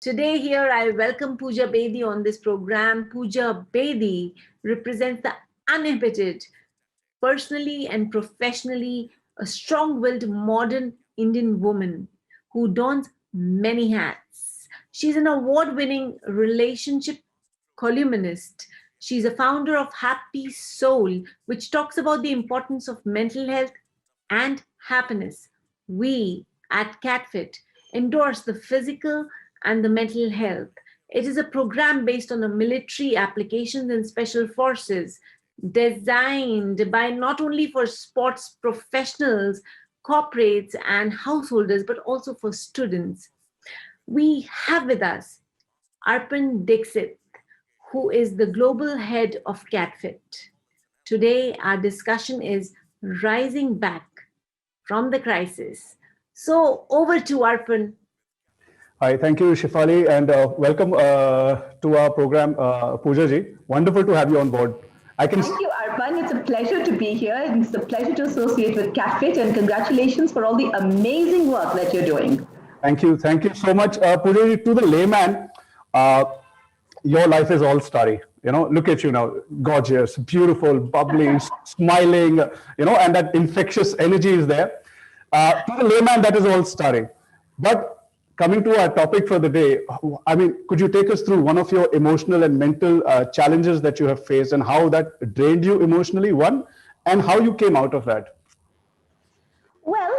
Today here I welcome Pooja Bedi on this program. Pooja Bedi represents the uninhibited, personally and professionally, a strong-willed modern Indian woman who dons many hats. She's an award-winning relationship columnist. She's a founder of Happy Soul, which talks about the importance of mental health and happiness. We at CatFit endorse the physical and the mental health. It is a program based on the military applications and special forces, designed by not only for sports professionals, corporates, and householders, but also for students. We have with us Arpan Dixit, who is the global head of CatFit. Today, our discussion is rising back from the crisis. So, over to Arpan. Hi, thank you, Shefali, and welcome to our program, Pooja ji. Wonderful to have you on board. Thank you, Arpan. It's a pleasure to be here. It's a pleasure to associate with CatFit, and congratulations for all the amazing work that you're doing. Thank you so much, Pooja ji. To the layman, your life is all starry. Look at you now, gorgeous, beautiful, bubbly, smiling. And that infectious energy is there. To the layman, that is all starry. But coming to our topic for the day, could you take us through one of your emotional and mental challenges that you have faced and how that drained you emotionally, one, and how you came out of that? Well,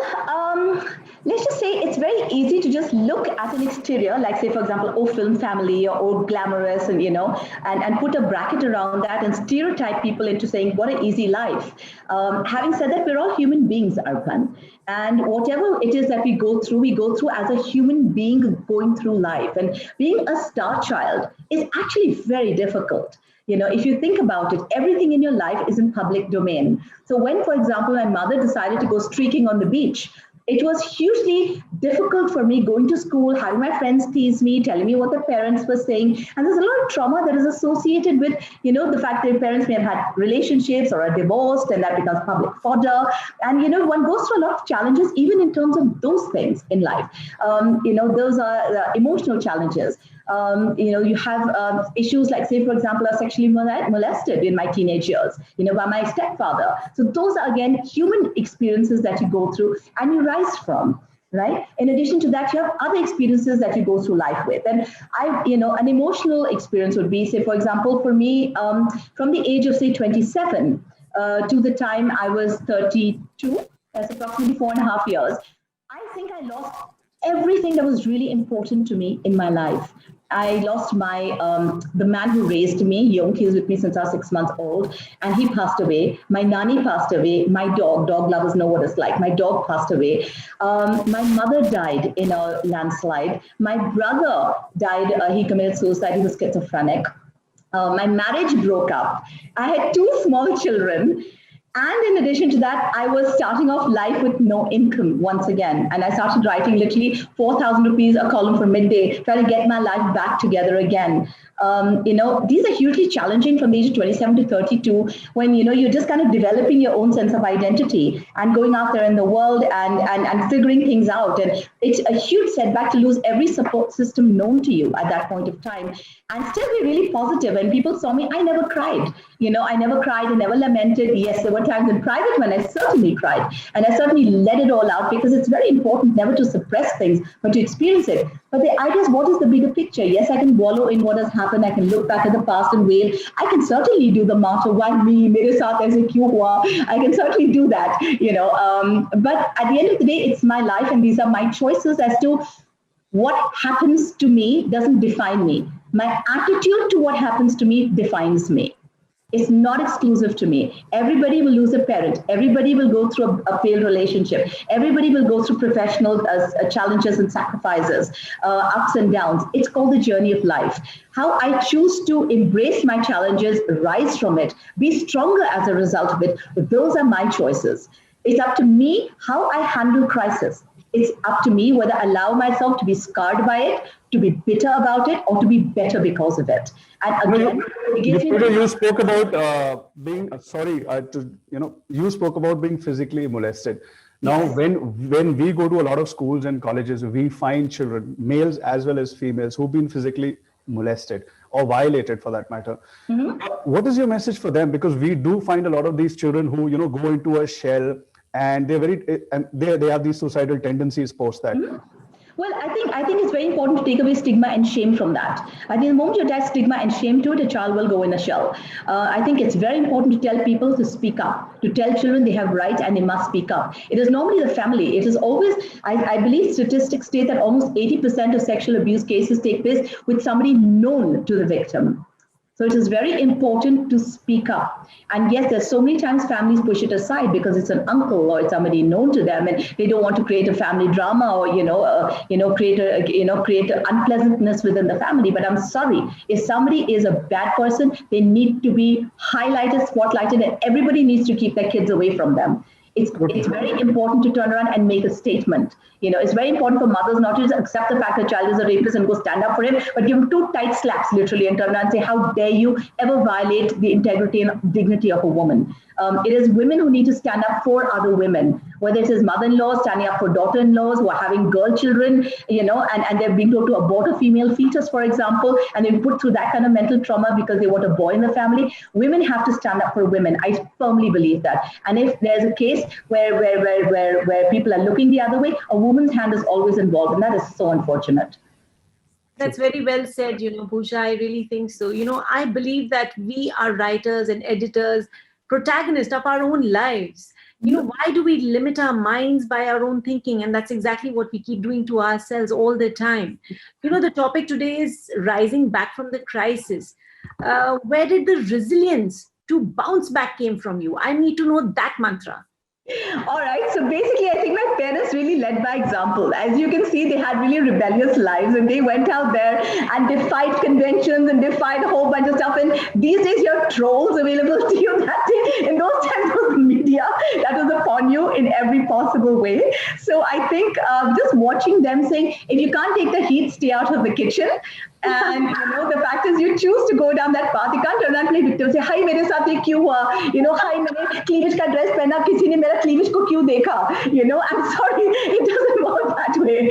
let's just say it's very easy to just look at an exterior, like say, for example, oh, film family or oh, glamorous, and and put a bracket around that and stereotype people into saying what an easy life. Having said that, we're all human beings, Arpan, and whatever it is that we go through as a human being going through life. And being a star child is actually very difficult. If you think about it, everything in your life is in public domain. So when, for example, my mother decided to go streaking on the beach, it was hugely difficult for me going to school, having my friends tease me, telling me what the parents were saying. And there's a lot of trauma that is associated with, the fact that your parents may have had relationships or are divorced, and that becomes public fodder. And, one goes through a lot of challenges, even in terms of those things in life. Those are the emotional challenges. You have issues like, say, for example, I was sexually molested in my teenage years, by my stepfather. So those are, again, human experiences that you go through and you rise from, right? In addition to that, you have other experiences that you go through life with. And an emotional experience would be, say, for example, for me, from the age of, say, 27 to the time I was 32, that's approximately 4.5 years, I think I lost everything that was really important to me in my life. I lost the man who raised me, Young. He was with me since I was 6 months old, and he passed away. My nanny passed away. My dog lovers know what it's like. My dog passed away. My mother died in a landslide. My brother died. He committed suicide. He was schizophrenic. My marriage broke up. I had 2 small children. And in addition to that, I was starting off life with no income once again. And I started writing literally 4,000 rupees a column for Midday, trying to get my life back together again. These are hugely challenging from the age of 27 to 32 when, you're just kind of developing your own sense of identity and going out there in the world and figuring things out. And it's a huge setback to lose every support system known to you at that point of time and still be really positive. And people saw me, I never cried. I never cried, I never lamented. Yes, there were times in private when I certainly cried. And I certainly let it all out because it's very important never to suppress things, but to experience it. But the idea is, what is the bigger picture? Yes, I can wallow in what has happened. I can look back at the past and wail. I can certainly do the martyr, why me, mere saath aise kyun hua? I can certainly do that, But at the end of the day, it's my life and these are my choices as to what happens to me doesn't define me. My attitude to what happens to me defines me. It's not exclusive to me. Everybody will lose a parent. Everybody will go through a failed relationship. Everybody will go through professional challenges and sacrifices, ups and downs. It's called the journey of life. How I choose to embrace my challenges, rise from it, be stronger as a result of it, those are my choices. It's up to me how I handle crisis. It's up to me whether I allow myself to be scarred by it, to be bitter about it, or to be better because of it. And again, you spoke about you spoke about being physically molested. Now, Yes. when we go to a lot of schools and colleges, we find children, males as well as females, who've been physically molested or violated, for that matter. What is your message for them? Because we do find a lot of these children who, go into a shell, and they have these suicidal tendencies post that. Well, I think it's very important to take away stigma and shame from that. I think the moment you attach stigma and shame to it, a child will go in a shell. I think it's very important to tell people to speak up, to tell children they have rights and they must speak up. It is normally the family. It is always, I believe statistics state that almost 80% of sexual abuse cases take place with somebody known to the victim. So it is very important to speak up. And yes, there's so many times families push it aside because it's an uncle or it's somebody known to them, and they don't want to create a family drama or create a unpleasantness within the family. But I'm sorry, if somebody is a bad person, they need to be highlighted, spotlighted, and everybody needs to keep their kids away from them. It's very important to turn around and make a statement. It's very important for mothers not to just accept the fact that child is a rapist and go stand up for him, but give him 2 tight slaps literally and turn around and say, how dare you ever violate the integrity and dignity of a woman. It is women who need to stand up for other women, whether it is mother-in-laws standing up for daughter-in-laws who are having girl children, and they're being told to abort a female fetus, for example, and they're put through that kind of mental trauma because they want a boy in the family. Women have to stand up for women. I firmly believe that. And if there's a case where people are looking the other way, a woman's hand is always involved, and that is so unfortunate. That's very well said, Pooja. I really think so. I believe that we are writers and editors, protagonists of our own lives. Why do we limit our minds by our own thinking? And that's exactly what we keep doing to ourselves all the time. The topic today is rising back from the crisis. Where did the resilience to bounce back came from you? I need to know that mantra. All right. So basically, I think my parents really led by example. As you can see, they had really rebellious lives and they went out there and defied conventions and defied a whole bunch of stuff. And these days, you have trolls available to you. In those times, it was the media that was upon you in every possible way. So I think just watching them saying, if you can't take the heat, stay out of the kitchen. And the fact is, you choose to go down that path. You can't turn around and play victim. Say, "Hi, मेरे साथ ये क्यों हुआ?" "Hi, मैंने cleavage का dress पहना, किसी ने मेरा cleavage को क्यों देखा?" I'm sorry, it doesn't work that way.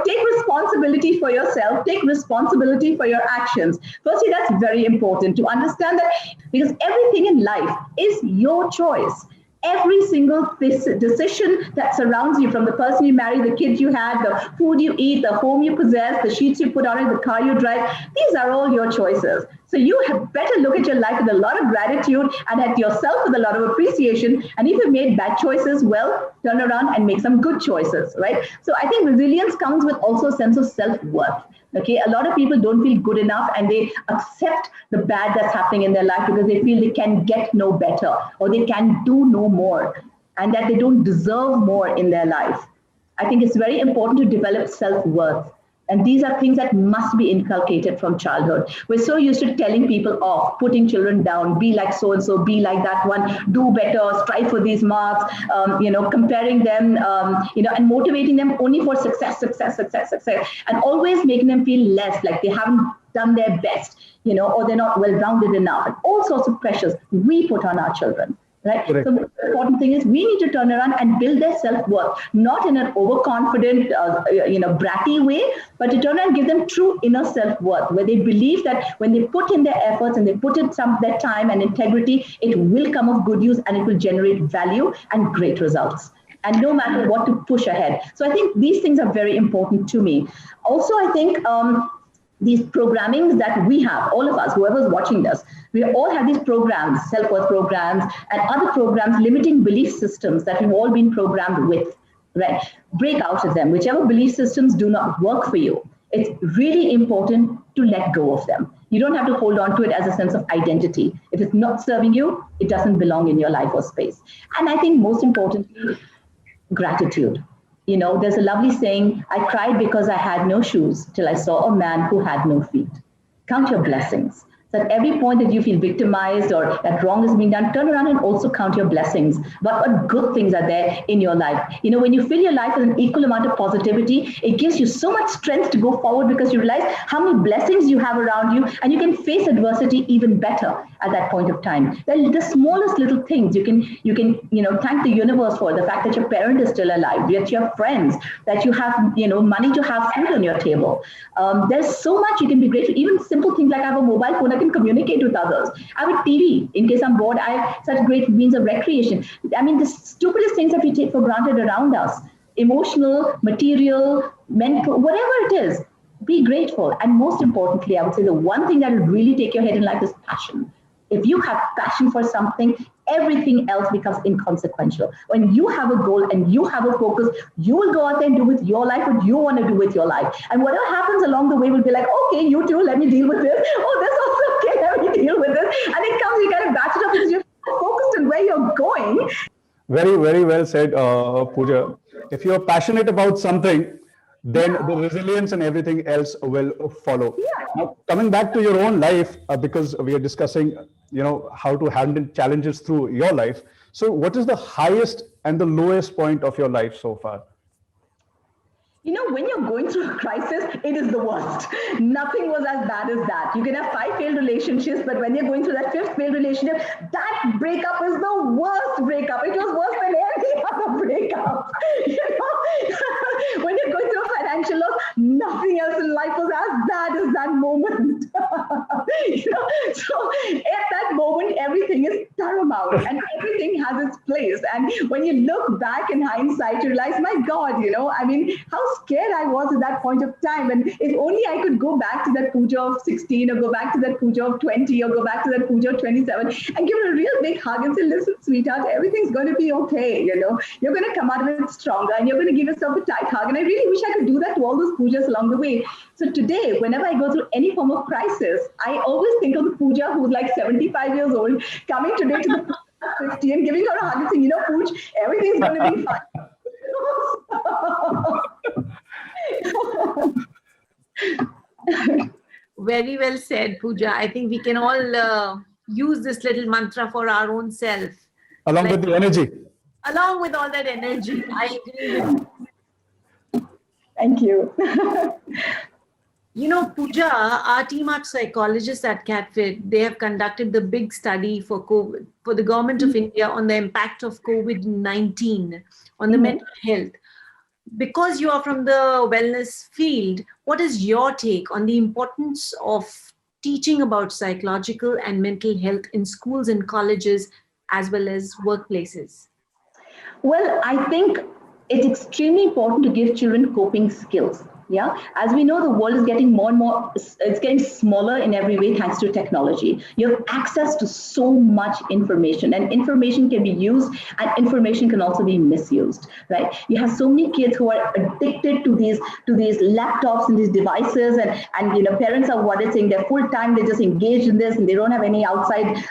Take responsibility for yourself. Take responsibility for your actions. Firstly, that's very important to understand that, because everything in life is your choice. Every single decision that surrounds you, from the person you marry, the kids you had, the food you eat, the home you possess, the sheets you put on it, the car you drive, these are all your choices. So you have better look at your life with a lot of gratitude and at yourself with a lot of appreciation. And if you've made bad choices, well, turn around and make some good choices, right? So I think resilience comes with also a sense of self-worth. Okay, a lot of people don't feel good enough and they accept the bad that's happening in their life because they feel they can get no better or they can do no more and that they don't deserve more in their life. I think it's very important to develop self-worth. And these are things that must be inculcated from childhood. We're so used to telling people off, putting children down, be like so-and-so, be like that one, do better, strive for these marks, comparing them, and motivating them only for success, and always making them feel less, like they haven't done their best, or they're not well-rounded enough. And all sorts of pressures we put on our children. Right? Correct. So the important thing is we need to turn around and build their self-worth, not in an overconfident, bratty way, but to turn around and give them true inner self-worth, where they believe that when they put in their efforts and they put in their time and integrity, it will come of good use and it will generate value and great results. And no matter what, to push ahead. So I think these things are very important to me. Also, I think these programmings that we have, all of us, whoever's watching this, we all have these programs, self-worth programs and other programs, limiting belief systems that we've all been programmed with, right? Break out of them. Whichever belief systems do not work for you, it's really important to let go of them. You don't have to hold on to it as a sense of identity. If it's not serving you, it doesn't belong in your life or space. And I think most importantly, gratitude. There's a lovely saying, I cried because I had no shoes till I saw a man who had no feet. Count your blessings. So So at every point that you feel victimized or that wrong is being done, turn around and also count your blessings. What good things are there in your life? When you fill your life with an equal amount of positivity, it gives you so much strength to go forward because you realize how many blessings you have around you, and you can face adversity even better at that point of time. The smallest little things you can thank the universe for, the fact that your parent is still alive, that you have friends, that you have money to have food on your table. There's so much you can be grateful. Even simple things like I have a mobile phone, I can communicate with others. I have a TV in case I'm bored. I have such great means of recreation. I mean, the stupidest things that we take for granted around us, emotional, material, mental, whatever it is, be grateful. And most importantly, I would say the one thing that will really take your head in life is passion. If you have passion for something, everything else becomes inconsequential. When you have a goal and you have a focus, you will go out there and do with your life what you want to do with your life. And whatever happens along the way will be like, okay, you too, let me deal with this. Oh, this also, okay, let me deal with this. And it comes, you kind of batch it up because you're focused on where you're going. Very, very well said, Pooja. If you're passionate about something, then the resilience and everything else will follow. Yeah. Now, coming back to your own life, because we are discussing, how to handle challenges through your life. So what is the highest and the lowest point of your life so far? When you're going through a crisis, it is the worst. Nothing was as bad as that. You can have 5 failed relationships, but when you're going through that 5th failed relationship, that breakup is the worst breakup. It was worse than any other breakup. When you're going through a financial loss, nothing else in life was as bad as that moment. So at that moment, everything is paramount and everything has its place. And when you look back in hindsight, you realize, my God, how scared I was at that point of time. And if only I could go back to that Pooja of 16 or go back to that Pooja of 20 or go back to that Pooja of 27 and give her a real big hug and say, listen, sweetheart, everything's going to be okay. You're going to come out of it stronger and you're going to give yourself a tight hug. And I really wish I could do that to all those Poojas along the way. So today, whenever I go through any form of crisis, I always think of the Pooja who's like 75 years old, coming today to the 50 and giving her a hug and saying, Pooja, everything's going to be fine. Very well said, Pooja. I think we can all use this little mantra for our own self. Along with the energy. Along with all that energy. I agree with you. Thank you. Pooja, our team are psychologists at CatFit. They have conducted the big study for COVID, for the government of India on the impact of COVID-19 on the mental health. Because you are from the wellness field, what is your take on the importance of teaching about psychological and mental health in schools and colleges as well as workplaces? Well, I think it's extremely important to give children coping skills. Yeah, as we know, the world is getting more and more, it's getting smaller in every way thanks to technology. You have access to so much information, and information can be used and information can also be misused, right? You have so many kids who are addicted to these laptops and these devices, and parents are worried saying they're full time, they're just engaged in this and they don't have any outside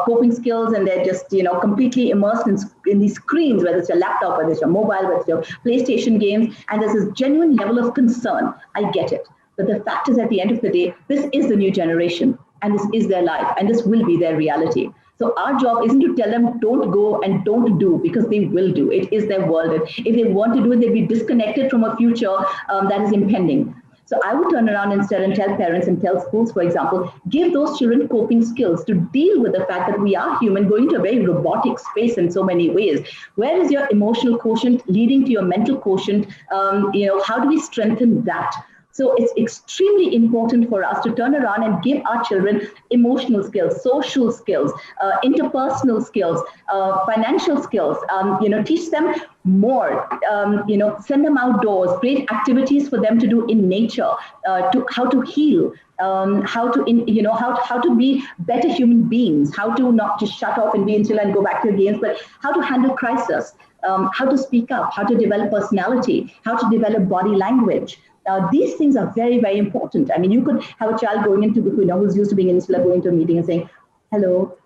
coping skills, and they're just completely immersed in these screens, whether it's your laptop, whether it's your mobile, whether it's your PlayStation games, and there's this genuine level of concern. I get it. But the fact is, at the end of the day, this is the new generation and this is their life and this will be their reality. So our job isn't to tell them don't go and don't do, because they will do. It is their world. And if they want to do it, they'll be disconnected from a future that is impending. So I would turn around instead and tell parents and tell schools, for example, give those children coping skills to deal with the fact that we are human, going to a very robotic space in so many ways. Where is your emotional quotient leading to your mental quotient? How do we strengthen that? So it's extremely important for us to turn around and give our children emotional skills, social skills, interpersonal skills, financial skills, teach them more, send them outdoors, create activities for them to do in nature, to how to heal, how to be better human beings, how to not just shut off and be in chill and go back to your games, but how to handle crisis, how to speak up, how to develop personality, how to develop body language. These things are very, very important. I mean, you could have a child going into, who's used to being insular, going to a meeting and saying, hello,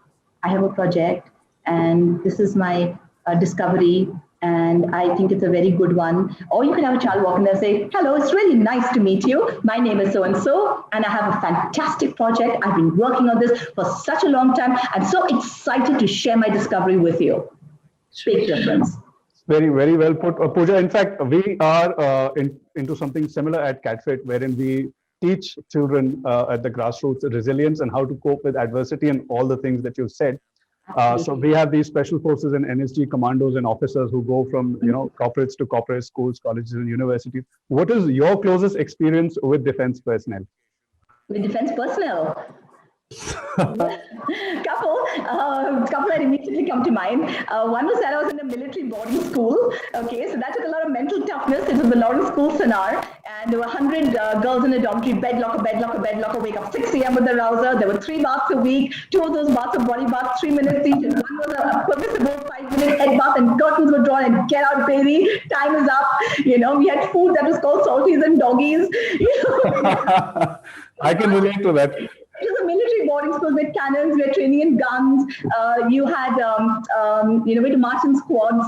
I have a project and this is my discovery And I think it's a very good one. Or you can have a child walk in there and say, hello, it's really nice to meet you. My name is so-and-so, and I have a fantastic project. I've been working on this for such a long time. I'm so excited to share my discovery with you. Big difference. Very, very well put. Pooja, in fact, we are into something similar at CatFit, wherein we teach children at the grassroots resilience and how to cope with adversity and all the things that you've said. So we have these special forces and NSG commandos and officers who go from corporates to corporate schools, colleges, and universities. What is your closest experience with defense personnel? With defense personnel? Couple that immediately come to mind. One was that I was in a military boarding school. Okay, so that took a lot of mental toughness. It was the Lawrence School Sonar, and there were 100 girls in a dormitory, bed locker, wake up 6 a.m. with the rouser. There were 3 baths a week. 2 of those baths are body baths, 3 minutes each, and one was a permissible 5-minute head bath, and curtains were drawn, and get out, baby, time is up. We had food that was called salties and doggies. I can relate to that. It was a military boarding school with cannons. We were training in guns. You had, we had to march in squads,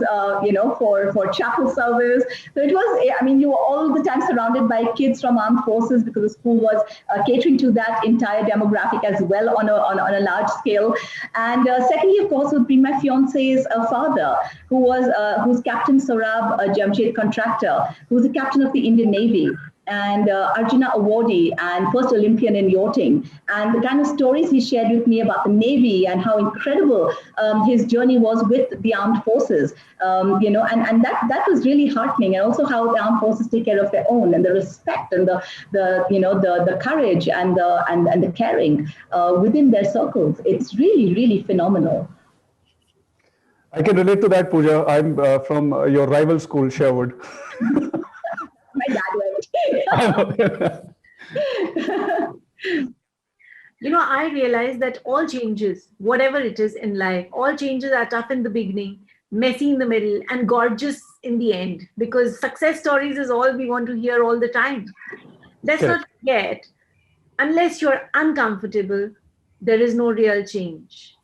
for chapel service. So it was, you were all the time surrounded by kids from armed forces because the school was catering to that entire demographic as well on a large scale. And secondly, of course, would be my fiance's father, who's Captain Saurabh, a Jamshed contractor, who was the captain of the Indian Navy, and Arjuna awardee and first Olympian in yachting. And the kind of stories he shared with me about the Navy and how incredible his journey was with the armed forces, and that was really heartening. And also how the armed forces take care of their own, and the respect and the courage and the caring within their circles. It's really, really phenomenal. I can relate to that, Pooja. I'm from your rival school, Sherwood. My dad went. I realized that all changes, whatever it is in life, all changes are tough in the beginning, messy in the middle, and gorgeous in the end, because success stories is all we want to hear all the time. Let's not forget, unless you're uncomfortable, there is no real change.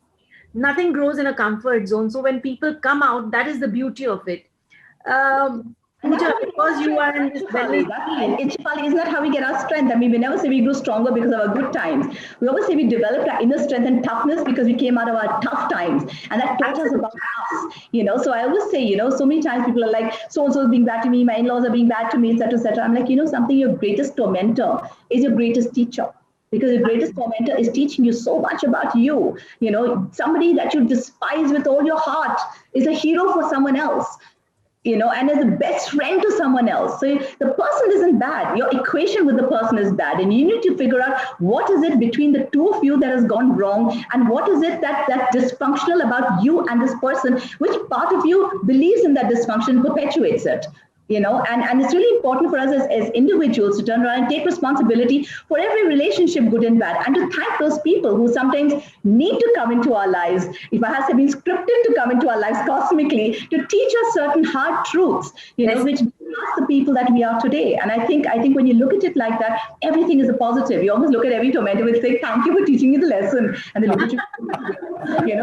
Nothing grows in a comfort zone. So when people come out, that is the beauty of it. Because you are in this Shefali, isn't that how we get our strength? We never say we grew stronger because of our good times. We always say we developed our inner strength and toughness because we came out of our tough times. And that taught us about us. So I always say, so many times people are like, so-and-so is being bad to me, my in-laws are being bad to me, etc., etc. I'm like, something, your greatest tormentor is your greatest teacher. Because your greatest tormentor is teaching you so much about you. Somebody that you despise with all your heart is a hero for someone else. And as a best friend to someone else. So the person isn't bad. Your equation with the person is bad. And you need to figure out what is it between the two of you that has gone wrong, and what is it that's dysfunctional about you and this person, which part of you believes in that dysfunction, perpetuates it. And it's really important for us as individuals to turn around and take responsibility for every relationship, good and bad, and to thank those people who sometimes need to come into our lives, if I have been scripted to come into our lives cosmically, to teach us certain hard truths, which make us the people that we are today. And I think when you look at it like that, everything is a positive. You almost look at every tormentor and say, thank you for teaching me the lesson. And they look at you,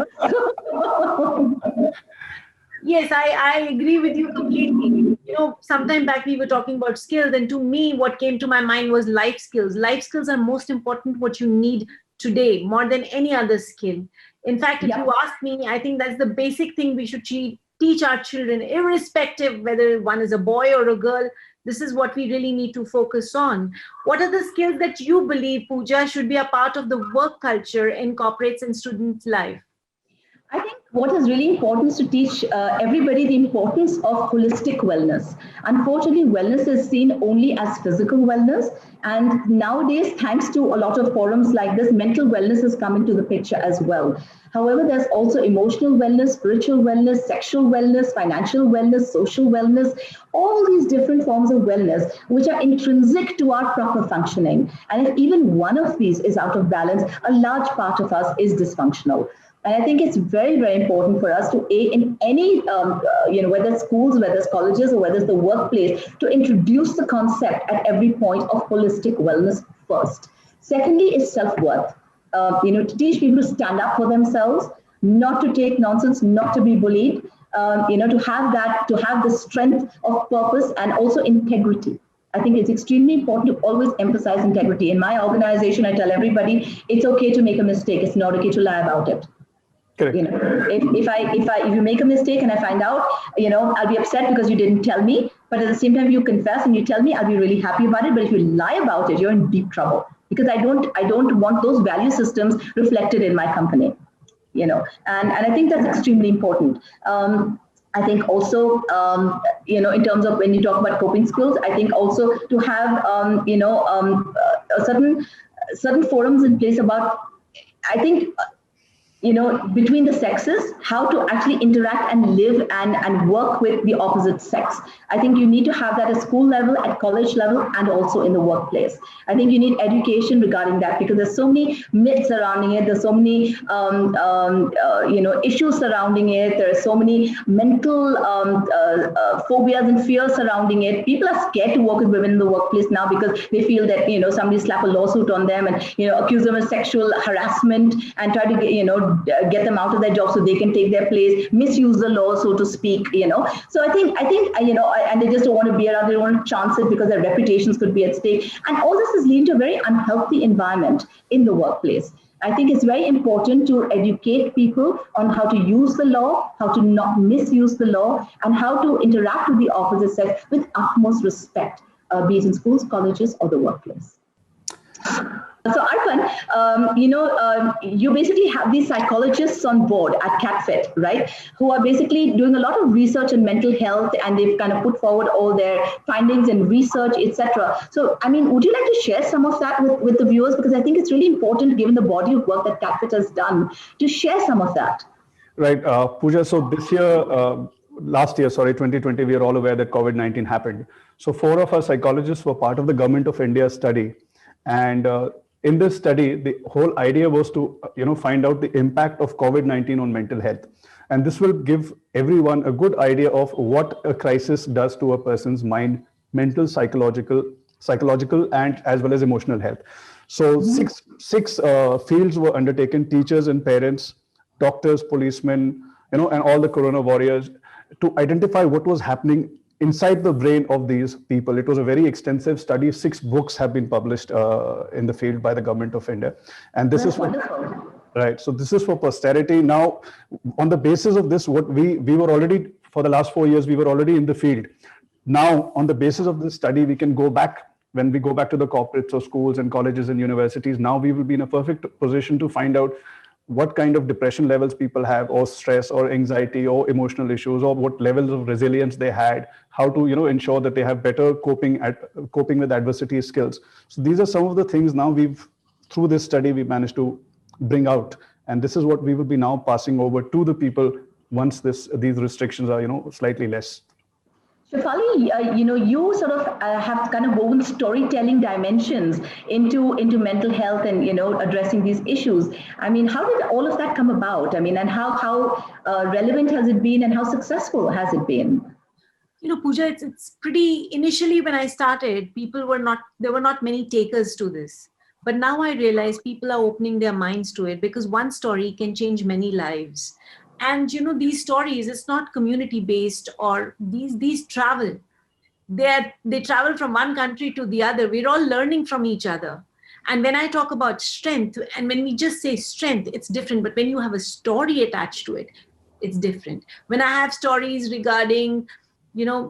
Yes, I agree with you completely. Sometime back we were talking about skills, and to me, what came to my mind was life skills. Life skills are most important, what you need today, more than any other skill. In fact, if you ask me, I think that's the basic thing we should teach our children, irrespective whether one is a boy or a girl. This is what we really need to focus on. What are the skills that you believe, Pooja, should be a part of the work culture in corporates and students' life? I think what is really important is to teach everybody the importance of holistic wellness. Unfortunately, wellness is seen only as physical wellness. And nowadays, thanks to a lot of forums like this, mental wellness has come into the picture as well. However, there's also emotional wellness, spiritual wellness, sexual wellness, financial wellness, social wellness, all these different forms of wellness, which are intrinsic to our proper functioning. And if even one of these is out of balance, a large part of us is dysfunctional. And I think it's very, very important for us to, in any, whether it's schools, whether it's colleges, or whether it's the workplace, to introduce the concept at every point of holistic wellness first. Secondly is self-worth. To teach people to stand up for themselves, not to take nonsense, not to be bullied, to have the strength of purpose and also integrity. I think it's extremely important to always emphasize integrity. In my organization, I tell everybody it's okay to make a mistake. It's not okay to lie about it. Correct. If you make a mistake and I find out, I'll be upset because you didn't tell me. But at the same time, if you confess and you tell me, I'll be really happy about it. But if you lie about it, you're in deep trouble, because I don't want those value systems reflected in my company. And I think that's extremely important. I think also, in terms of when you talk about coping skills, I think also to have, certain forums in place about, I think, between the sexes, how to actually interact and live and work with the opposite sex. I think you need to have that at school level, at college level, and also in the workplace. I think you need education regarding that, because there's so many myths surrounding it. There's so many, issues surrounding it. There are so many mental phobias and fears surrounding it. People are scared to work with women in the workplace now because they feel that, somebody slap a lawsuit on them and, accuse them of sexual harassment and try to get them out of their job so they can take their place, misuse the law, so to speak, So I think, and they just don't want to be around, they don't want to chance it because their reputations could be at stake. And all this is leading to a very unhealthy environment in the workplace. I think it's very important to educate people on how to use the law, how to not misuse the law, and how to interact with the opposite sex with utmost respect, be it in schools, colleges, or the workplace. So Arpan, you basically have these psychologists on board at CatFit, right? Who are basically doing a lot of research in mental health, and they've kind of put forward all their findings and research, etc. So, would you like to share some of that with the viewers? Because I think it's really important, given the body of work that CatFit has done, to share some of that. Right, Pooja. So last year, 2020, we are all aware that COVID-19 happened. So 4 of our psychologists were part of the Government of India study. And in this study, the whole idea was to, find out the impact of COVID-19 on mental health. And this will give everyone a good idea of what a crisis does to a person's mind, mental, psychological, and as well as emotional health. So six fields were undertaken: teachers and parents, doctors, policemen, and all the corona warriors, to identify what was happening inside the brain of these people. It was a very extensive study. 6 books have been published in the field by the Government of India. And this is wonderful. Right. So this is for posterity. Now, on the basis of this, what we were already, for the last 4 years, we were already in the field. Now, on the basis of this study, we can go back, when we go back to the corporates or schools and colleges and universities, now we will be in a perfect position to find out what kind of depression levels people have, or stress or anxiety or emotional issues, or what levels of resilience they had, how to ensure that they have better coping with adversity skills. So these are some of the things now through this study we managed to bring out, and this is what we will be now passing over to the people once these restrictions are slightly less. Shefali, you sort of have kind of woven storytelling dimensions into mental health and addressing these issues. How did all of that come about? And how relevant has it been, and how successful has it been? Pooja, it's pretty. Initially, when I started, there were not many takers to this. But now I realize people are opening their minds to it, because one story can change many lives. And these stories, it's not community based, or these travel. They travel from one country to the other. We're all learning from each other. And when I talk about strength, and when we just say strength, it's different. But when you have a story attached to it, it's different. When I have stories regarding,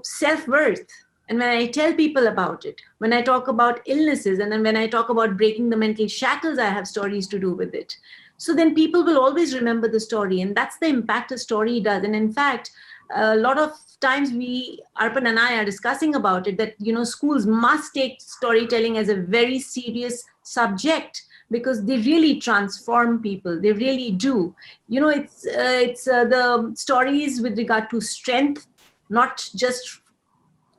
self-worth, and when I tell people about it, when I talk about illnesses, and then when I talk about breaking the mental shackles, I have stories to do with it. So then people will always remember the story, and that's the impact a story does. And in fact, a lot of times Arpan and I are discussing about it, that, schools must take storytelling as a very serious subject, because they really transform people. They really do. It's the stories with regard to strength, not just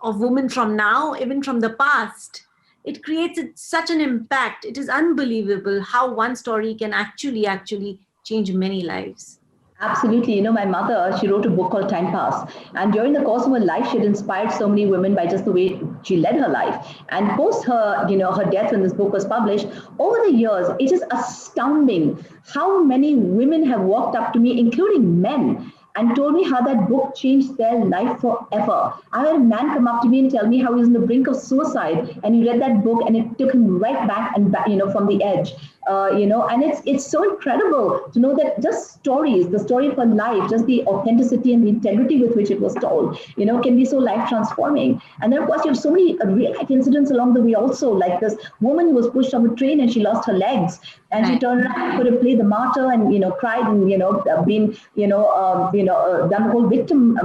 of women from now, even from the past. It creates such an impact. It is unbelievable how one story can actually change many lives. Absolutely. My mother, she wrote a book called Time Pass. And during the course of her life, she had inspired so many women by just the way she led her life. And post her, her death, when this book was published, over the years, it is astounding how many women have walked up to me, including men, and told me how that book changed their life forever. I had a man come up to me and tell me how he was on the brink of suicide, and he read that book, and it took him right back and back, from the edge. And it's so incredible to know that just stories, the story for life, just the authenticity and the integrity with which it was told, can be so life transforming. And then of course you have so many real life incidents along the way also, like this woman who was pushed off a train and she lost her legs, and she turned around and could have played the martyr and cried and been done the whole victim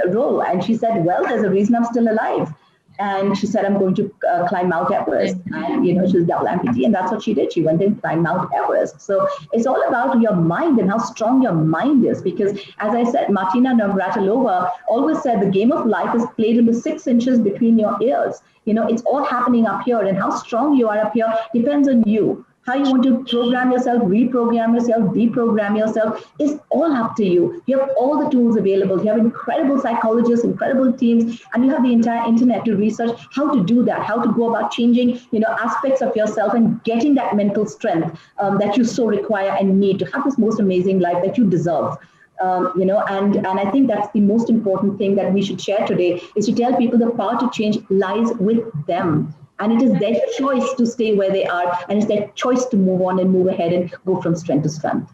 role, and she said, well, there's a reason I'm still alive. And she said, I'm going to climb Mount Everest. And, she's double amputee. And that's what she did. She went and climbed Mount Everest. So it's all about your mind and how strong your mind is. Because as I said, Martina Navratilova always said the game of life is played in the 6 inches between your ears. It's all happening up here. And how strong you are up here depends on you. How you want to program yourself, reprogram yourself, deprogram yourself is all up to you. You have all the tools available. You have incredible psychologists, incredible teams, and you have the entire internet to research how to do that, how to go about changing, aspects of yourself and getting that mental strength that you so require and need to have this most amazing life that you deserve. And I think that's the most important thing that we should share today, is to tell people the power to change lies with them. And it is their choice to stay where they are, and it's their choice to move on and move ahead and go from strength to strength.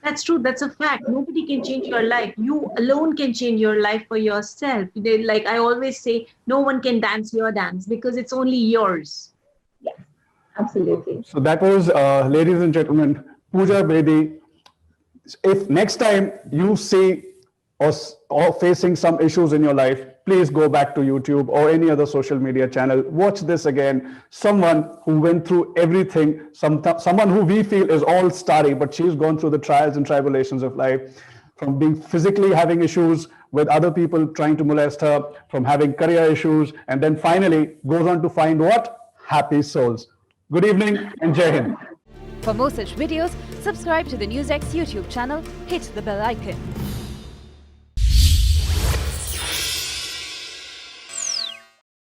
That's true. That's a fact. Nobody can change your life. You alone can change your life for yourself. Like I always say, no one can dance your dance because it's only yours. Yeah, absolutely. So that was, ladies and gentlemen, Pooja Bedi. If next time you see us or facing some issues in your life, please go back to YouTube or any other social media channel. Watch this again. Someone who went through everything, someone who we feel is all starry, but she's gone through the trials and tribulations of life, from being physically having issues with other people trying to molest her, from having career issues, and then finally goes on to find what? Happy souls. Good evening and Jai Hind. For more such videos, subscribe to the NewsX YouTube channel, hit the bell icon.